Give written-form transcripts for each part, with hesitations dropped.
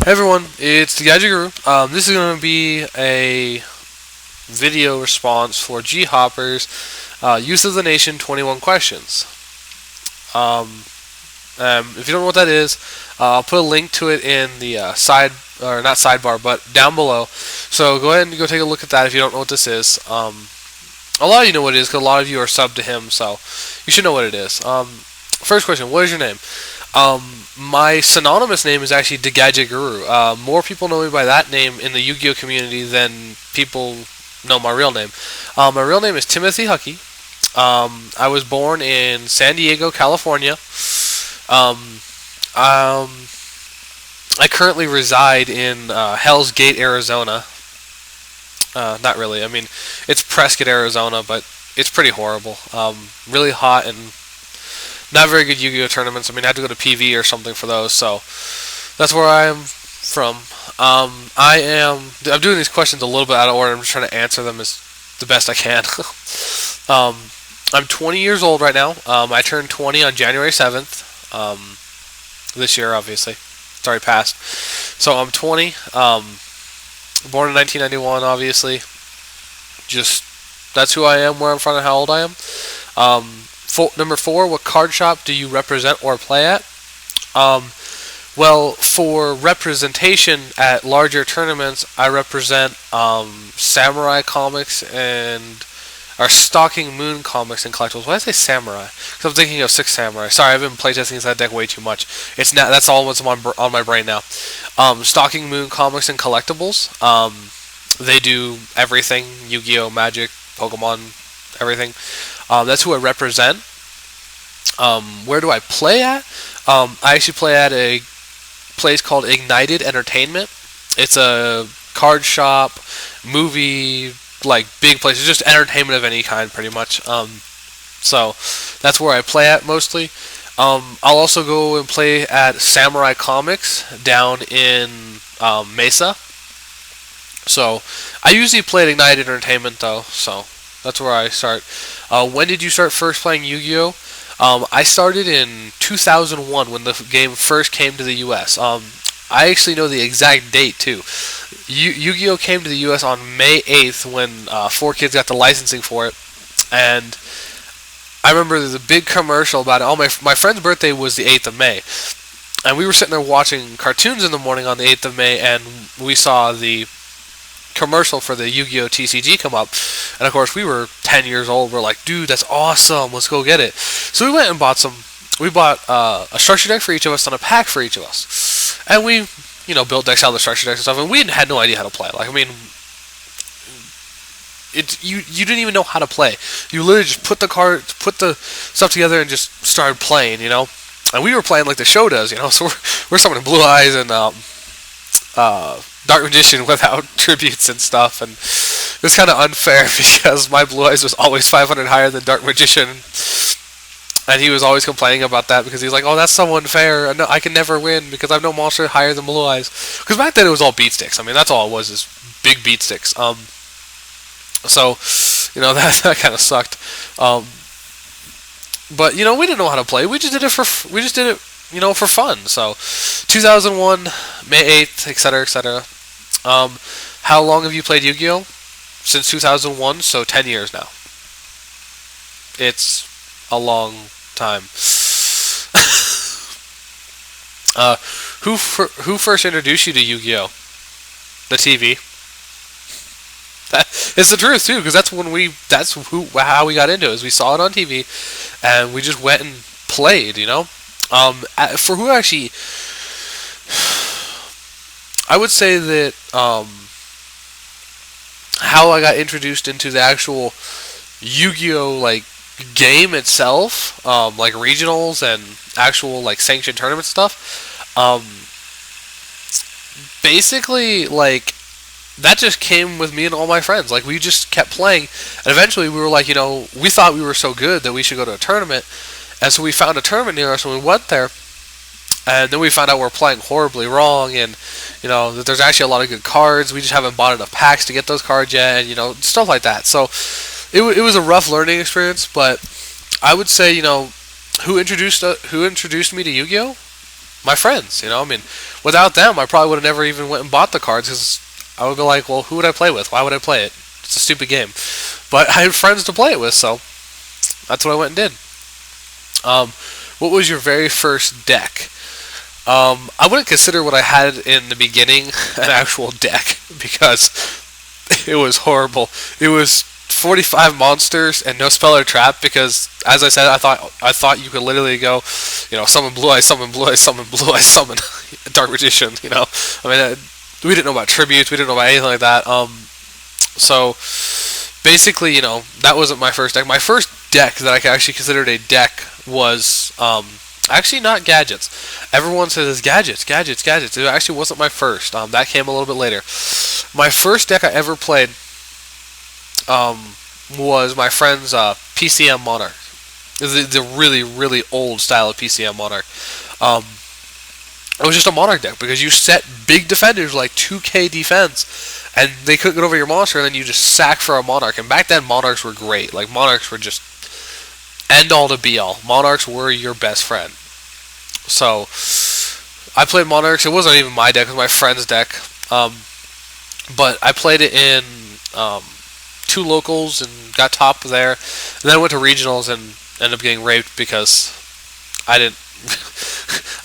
Hey everyone, it's the Gadget Guru. This is going to be a video response for G Hopper's Use of the Nation 21 questions. If you don't know what that is, I'll put a link to it in the not sidebar, but down below. So go ahead and go take a look at that if you don't know what this is. A lot of you know what it is because a lot of you are subbed to him, so you should know what it is. First question: what is your name? My synonymous name is actually DaGadgetGuru. More people know me by that name in the Yu-Gi-Oh community than people know my real name. My real name is Timothy Huckey. I was born in San Diego, California. I currently reside in Hell's Gate, Arizona. Not really. I mean, it's Prescott, Arizona, but it's pretty horrible. Really hot and not very good Yu-Gi-Oh tournaments. I mean, I had to go to PV or something for those, so that's where I am from. I'm doing these questions a little bit out of order. I'm just trying to answer them as the best I can. I'm 20 years old right now. I turned 20 on January 7th. This year, obviously. It's already passed. So I'm 20. Born in 1991, obviously. Just, that's who I am, where I'm from, and how old I am. Number 4, what card shop do you represent or play at? Well, for representation at larger tournaments, I represent Samurai Comics and Stalking Moon Comics and Collectibles. Why did I say Samurai? Because I'm thinking of Six Samurai. Sorry, I've been playtesting that deck way too much. It's not. That's all what's on my brain now. Stalking Moon Comics and Collectibles. They do everything: Yu-Gi-Oh, Magic, Pokemon, everything. That's who I represent. Where do I play at? I actually play at a place called Ignited Entertainment. It's a card shop, movie, like big place. It's just entertainment of any kind, pretty much. So that's where I play at mostly. I'll also go and play at Samurai Comics down in Mesa. So I usually play at Ignited Entertainment though. So that's where I start. When did you start first playing Yu-Gi-Oh? I started in 2001 when the game first came to the U.S. I actually know the exact date too. Yu-Gi-Oh came to the U.S. on May 8th when 4Kids got the licensing for it, and I remember there's a big commercial about it. Oh, my friend's birthday was the 8th of May, and we were sitting there watching cartoons in the morning on the 8th of May, and we saw the commercial for the Yu-Gi-Oh TCG come up, and of course we were 10 years old. We're like, dude, that's awesome, let's go get it. So we went and bought some. We bought a structure deck for each of us and a pack for each of us, and we built decks out of the structure decks and stuff, and we had no idea how to play. Like, I mean, you didn't even know how to play. You literally just put the stuff together and just started playing, and we were playing like the show does, so we're summoning Blue Eyes and Dark Magician without tributes and stuff, and it was kind of unfair because my Blue Eyes was always 500 higher than Dark Magician, and he was always complaining about that because he's like, "Oh, that's so unfair. I can never win because I have no monster higher than Blue Eyes." Because back then it was all beat sticks. I mean, that's all it was, is big beat sticks. So that kind of sucked. But we didn't know how to play. We just did it for fun. So 2001, May 8th, etc., etc. How long have you played Yu-Gi-Oh? Since 2001, so 10 years now. It's a long time. Who first introduced you to Yu-Gi-Oh? The TV. That is the truth too, because how we got into it. Is we saw it on TV, and we just went and played. For who actually, I would say that how I got introduced into the actual Yu-Gi-Oh like game itself, like regionals and actual like sanctioned tournament stuff. Basically, like, that just came with me and all my friends. Like, we just kept playing, and eventually we were like, we thought we were so good that we should go to a tournament, and so we found a tournament near us, and we went there, and then we found out we're playing horribly wrong, and that there's actually a lot of good cards. We just haven't bought enough packs to get those cards yet, and stuff like that. So it was a rough learning experience, but I would say who introduced me to Yu-Gi-Oh? my friends. You know, I mean, without them, I probably would have never even went and bought the cards because I would be like, well, who would I play with? Why would I play it? It's a stupid game. But I had friends to play it with, so that's what I went and did. What was your very first deck? I wouldn't consider what I had in the beginning an actual deck because it was horrible. It was 45 monsters and no spell or trap because, as I said, I thought you could literally go, you know, summon blue eyes, summon blue eyes, summon blue eyes, summon dark magician. You know, I mean, we didn't know about tributes, we didn't know about anything like that. So basically, you know, that wasn't my first deck. My first deck that I actually considered a deck was actually not gadgets. Everyone says it's gadgets, gadgets, gadgets. It actually wasn't my first. That came a little bit later. My first deck I ever played was my friend's PCM Monarch. The really, really old style of PCM Monarch. It was just a Monarch deck because you set big defenders like 2k defense and they couldn't get over your monster and then you just sack for a Monarch. And back then Monarchs were great. Like Monarchs were just end all to be all. Monarchs were your best friend. So I played Monarchs. It wasn't even my deck, it was my friend's deck. But I played it in 2 locals and got top there. And then I went to regionals and ended up getting raped because I didn't.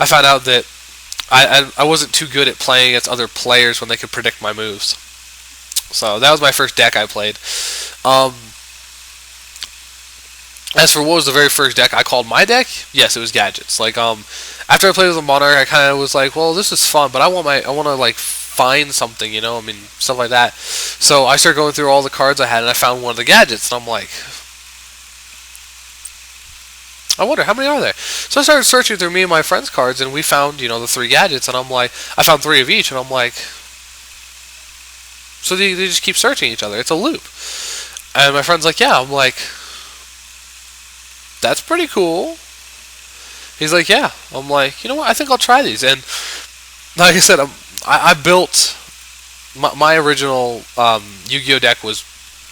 I found out that I wasn't too good at playing against other players when they could predict my moves. So that was my first deck I played. As for what was the very first deck I called my deck, yes, it was gadgets. Like after I played with a Monarch, I kind of was like, well, this is fun, but I want to like find something, you know, I mean, stuff like that. So I started going through all the cards I had, and I found one of the gadgets, and I'm like, I wonder, how many are there? So I started searching through me and my friends' cards, and we found, you know, the 3 gadgets, and I'm like, I found 3 of each, and I'm like, so they just keep searching each other. It's a loop. And my friend's like, yeah. I'm like, that's pretty cool. He's like, yeah. I'm like, you know what? I think I'll try these. And like I said, I built my original Yu-Gi-Oh deck was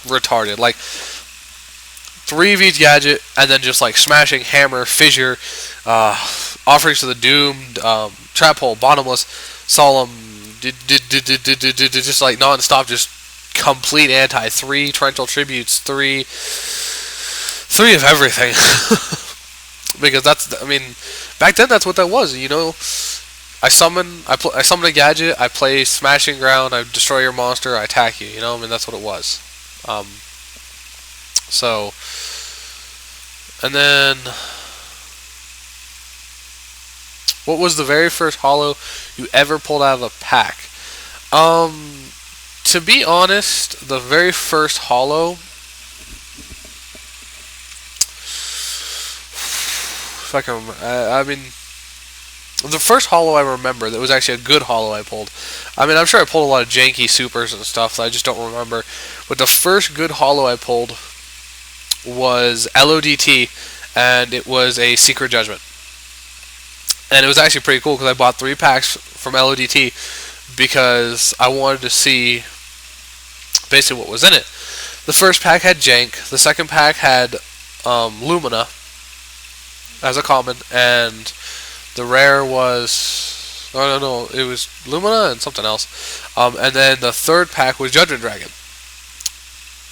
retarded. Like 3 of each gadget, and then just like smashing, hammer, fissure, offerings to the doomed, trap hole, bottomless, solemn, just like non-stop, just complete anti. 3 torrential tributes, 3 of everything. Because that's, I mean, back then that's what that was. You know, I summon a gadget, I play smashing ground, I destroy your monster, I attack you. You know, I mean, that's what it was. So, and then, what was the very first holo you ever pulled out of a pack? To be honest, the very first holo, if I can remember, I mean, the first holo I remember that was actually a good holo I pulled. I mean, I'm sure I pulled a lot of janky supers and stuff that I just don't remember. But the first good holo I pulled was LODT, and it was a Secret Judgment. And it was actually pretty cool because I bought 3 packs from LODT because I wanted to see basically what was in it. The first pack had Jank, the second pack had Lumina as a common, and the rare was, no, it was Lumina and something else. And then the third pack was Judgment Dragon.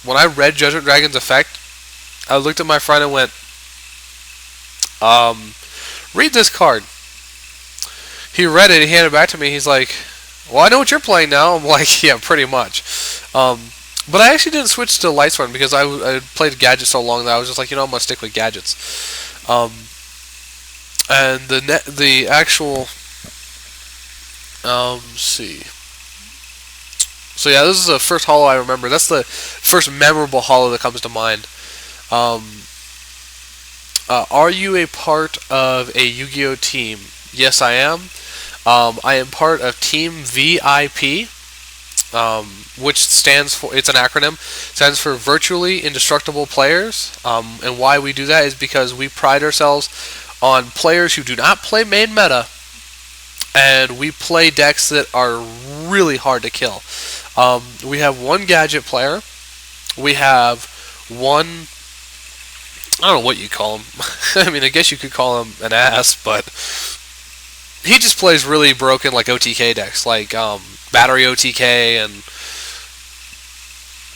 When I read Judgment Dragon's effect, I looked at my friend and went, read this card. He read it, he handed it back to me, he's like, well, I know what you're playing now. I'm like, yeah, pretty much. But I actually didn't switch to Lightsworn because I played gadgets so long that I was just like, you know, I'm going to stick with gadgets. And the actual, let's see. So yeah, this is the first holo I remember. That's the first memorable holo that comes to mind. Are you a part of a Yu-Gi-Oh team? Yes, I am. I am part of Team VIP, which stands for, it's an acronym, stands for Virtually Indestructible Players. And why we do that is because we pride ourselves on players who do not play main meta, and we play decks that are really hard to kill. We have 1 gadget player. We have 1, I don't know what you call him. I mean, I guess you could call him an ass, but he just plays really broken like OTK decks, like battery OTK and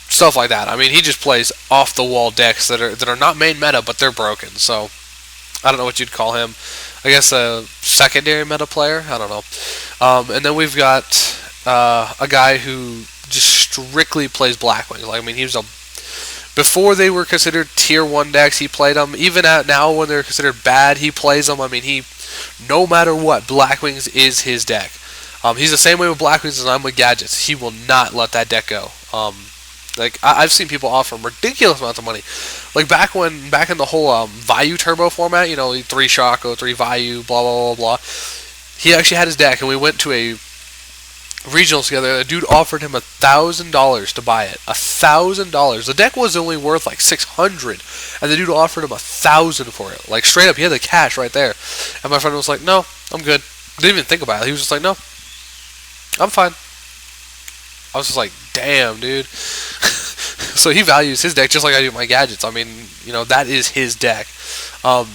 stuff like that. I mean, he just plays off the wall decks that are not main meta, but they're broken. So I don't know what you'd call him. I guess a secondary meta player. I don't know. And then we've got a guy who just strictly plays Blackwings. Like, I mean, he was a before they were considered tier 1 decks, he played them. Even at now when they're considered bad, he plays them. I mean, he no matter what, Blackwings is his deck. He's the same way with Blackwings as I'm with Gadgets. He will not let that deck go. Like I've seen people offer him ridiculous amounts of money. Like back in the whole Vayu Turbo format, you know, 3 Shaco, 3 Vayu, blah blah blah blah. He actually had his deck, and we went to a regionals together. A dude offered him $1,000 to buy it. $1,000. The deck was only worth like 600, and the dude offered him $1,000 for it. Like straight up, he had the cash right there. And my friend was like, "No, I'm good." Didn't even think about it. He was just like, "No, I'm fine." I was just like, "Damn, dude." So he values his deck just like I do my Gadgets. I mean, you know, that is his deck. Like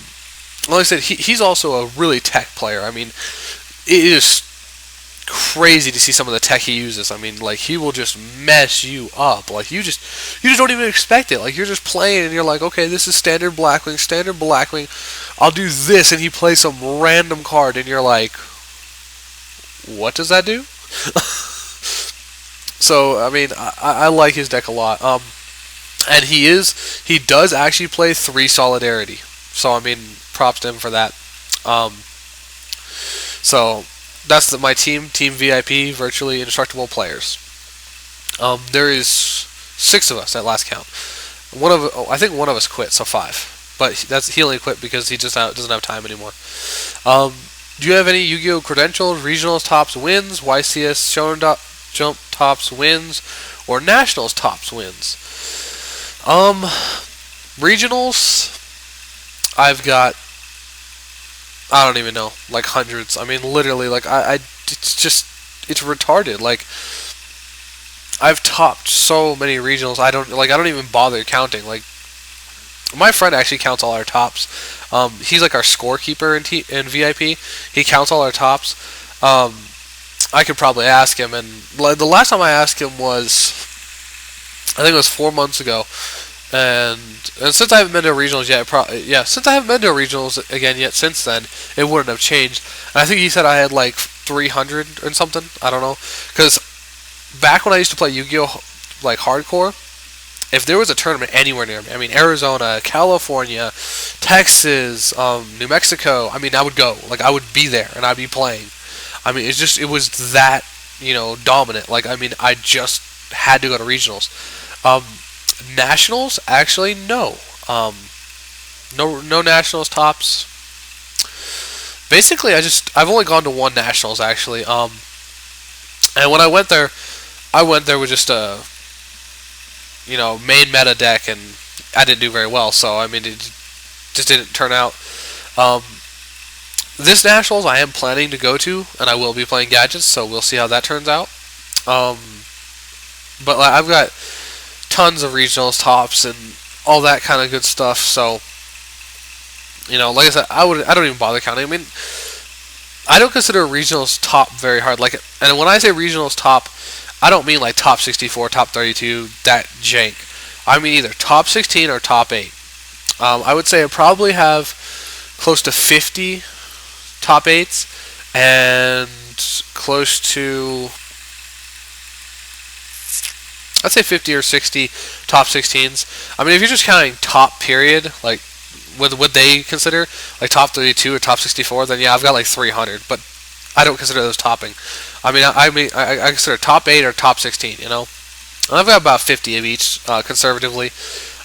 I said, he's also a really tech player. I mean, it is crazy to see some of the tech he uses. I mean, like, he will just mess you up. Like, you just don't even expect it. Like, you're just playing and you're like, okay, this is standard Blackwing. I'll do this, and he plays some random card, and you're like, what does that do? So, I mean, I like his deck a lot. And he does actually play 3 Solidarity. So, I mean, props to him for that. So that's my team VIP, virtually indestructible players. There is 6 of us at last count. I think one of us quit, so 5. But he only quit because he just doesn't have time anymore. Do you have any Yu-Gi-Oh credentials, regionals tops wins, YCS Shonen Jump tops wins, or nationals tops wins? Regionals, I've got, I don't even know, like hundreds. I mean, literally, like it's retarded. Like, I've topped so many regionals. I don't even bother counting. Like, my friend actually counts all our tops. He's like our scorekeeper in VIP. He counts all our tops. I could probably ask him, and the last time I asked him was, I think it was 4 months ago. And since I haven't been to regionals yet, since I haven't been to regionals again yet since then, it wouldn't have changed. And I think he said I had like 300 or something. I don't know. Because back when I used to play Yu-Gi-Oh! Like hardcore, if there was a tournament anywhere near me, I mean Arizona, California, Texas, New Mexico, I mean I would go. Like I would be there and I'd be playing. I mean it was that, you know, dominant. Like I mean I just had to go to regionals. Nationals, actually, no. No nationals tops. Basically, I've only gone to 1 nationals actually. And when I went there with just a, you know, main meta deck, and I didn't do very well. So I mean, it just didn't turn out. This nationals I am planning to go to, and I will be playing Gadgets, so we'll see how that turns out. But like, I've got tons of regionals tops and all that kind of good stuff. So, you know, like I said, I don't even bother counting. I mean, I don't consider regionals top very hard. Like, and when I say regionals top, I don't mean like top 64, top 32, that jank. I mean either top 16 or top 8. I would say I probably have close to 50 top 8s and close to, I'd say 50 or 60 top 16s. I mean, if you're just counting top period, like what they consider like top 32 or top 64, then yeah, I've got like 300. But I don't consider those topping. I mean, I consider top 8 or top 16. You know, and I've got about 50 of each conservatively.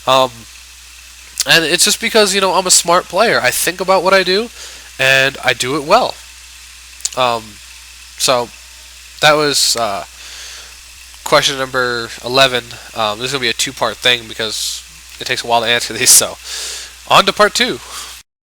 And it's just because, you know, I'm a smart player. I think about what I do, and I do it well. So that was question number 11. This is going to be a 2-part thing because it takes a while to answer these. So on to part 2.